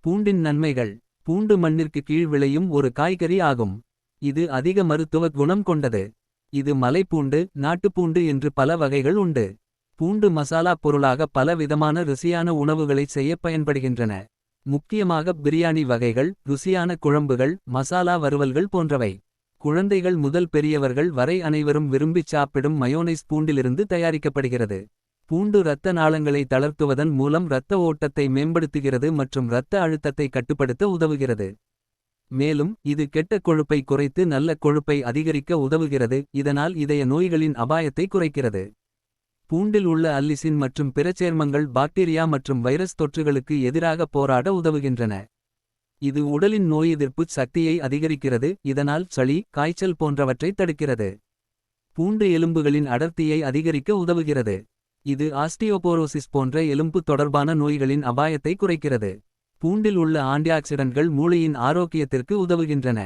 பூண்டின் நன்மைகள். பூண்டு மண்ணிற்கு கீழ் விளையும் ஒரு காய்கறி ஆகும். இது அதிக மருத்துவ குணம் கொண்டது. இது மலைப்பூண்டு, நாட்டுப்பூண்டு என்று பல வகைகள் உண்டு. பூண்டு மசாலா பொருளாக பல விதமான ருசியான உணவுகளைச் செய்யப் பயன்படுகின்றன. முக்கியமாக பிரியாணி வகைகள், ருசியான குழம்புகள், மசாலா வறுவல்கள் போன்றவை. குழந்தைகள் முதல் பெரியவர்கள் வரை அனைவரும் விரும்பிச் சாப்பிடும் மயோனைஸ் பூண்டிலிருந்து தயாரிக்கப்படுகிறது. பூண்டு இரத்த நாளங்களை தளர்த்துவதன் மூலம் இரத்த ஓட்டத்தை மேம்படுத்துகிறது மற்றும் இரத்த அழுத்தத்தை கட்டுப்படுத்த உதவுகிறது. மேலும் இது கெட்ட கொழுப்பை குறைத்து நல்ல கொழுப்பை அதிகரிக்க உதவுகிறது, இதனால் இதய நோய்களின் அபாயத்தை குறைக்கிறது. பூண்டில் உள்ள அல்லிசின் மற்றும் பிற சேர்மங்கள் பாக்டீரியா மற்றும் வைரஸ் தொற்றுகளுக்கு எதிராக போராட உதவுகின்றன. இது உடலின் நோய் எதிர்ப்பு சக்தியை அதிகரிக்கிறது, இதனால் சளி, காய்ச்சல் போன்றவற்றை தடுக்கிறது. பூண்டு எலும்புகளின் அடர்த்தியை அதிகரிக்க உதவுகிறது. இது ஆஸ்டியோபோரோசிஸ் போன்ற எலும்பு தொடர்பான நோய்களின் அபாயத்தை குறைக்கிறது. பூண்டில் உள்ள ஆன்டிஆக்சிடன்ட்கள் மூளையின் ஆரோக்கியத்திற்கு உதவுகின்றன.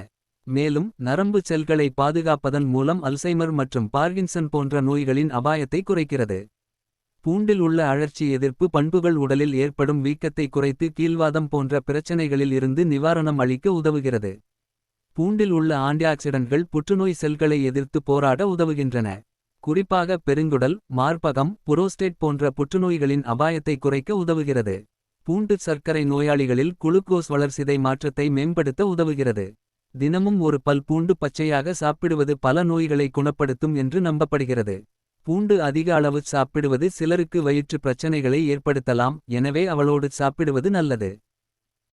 மேலும் நரம்பு செல்களை பாதுகாப்பதன் மூலம் அல்சைமர் மற்றும் பார்கின்சன் போன்ற நோய்களின் அபாயத்தை குறைக்கிறது. பூண்டில் உள்ள அழற்சி எதிர்ப்பு பண்புகள் உடலில் ஏற்படும் வீக்கத்தை குறைத்து கீல்வாதம் போன்ற பிரச்சனைகளில் இருந்து நிவாரணம் அளிக்க உதவுகிறது. பூண்டில் உள்ள ஆன்டிஆக்சிடன்ட்கள் புற்றுநோய் செல்களை எதிர்த்து போராட உதவுகின்றன. குறிப்பாக பெருங்குடல், மார்பகம், புரோஸ்டேட் போன்ற புற்றுநோய்களின் அபாயத்தை குறைக்க உதவுகிறது. பூண்டு சர்க்கரை நோயாளிகளில் குளுக்கோஸ் வளர்சிதை மாற்றத்தை மேம்படுத்த உதவுகிறது. தினமும் ஒரு பல் பூண்டு பச்சையாக சாப்பிடுவது பல நோய்களை குணப்படுத்தும் என்று நம்பப்படுகிறது. பூண்டு அதிக அளவு சாப்பிடுவது சிலருக்கு வயிற்று பிரச்சனைகளை ஏற்படுத்தலாம், எனவே அவளோடு சாப்பிடுவது நல்லது.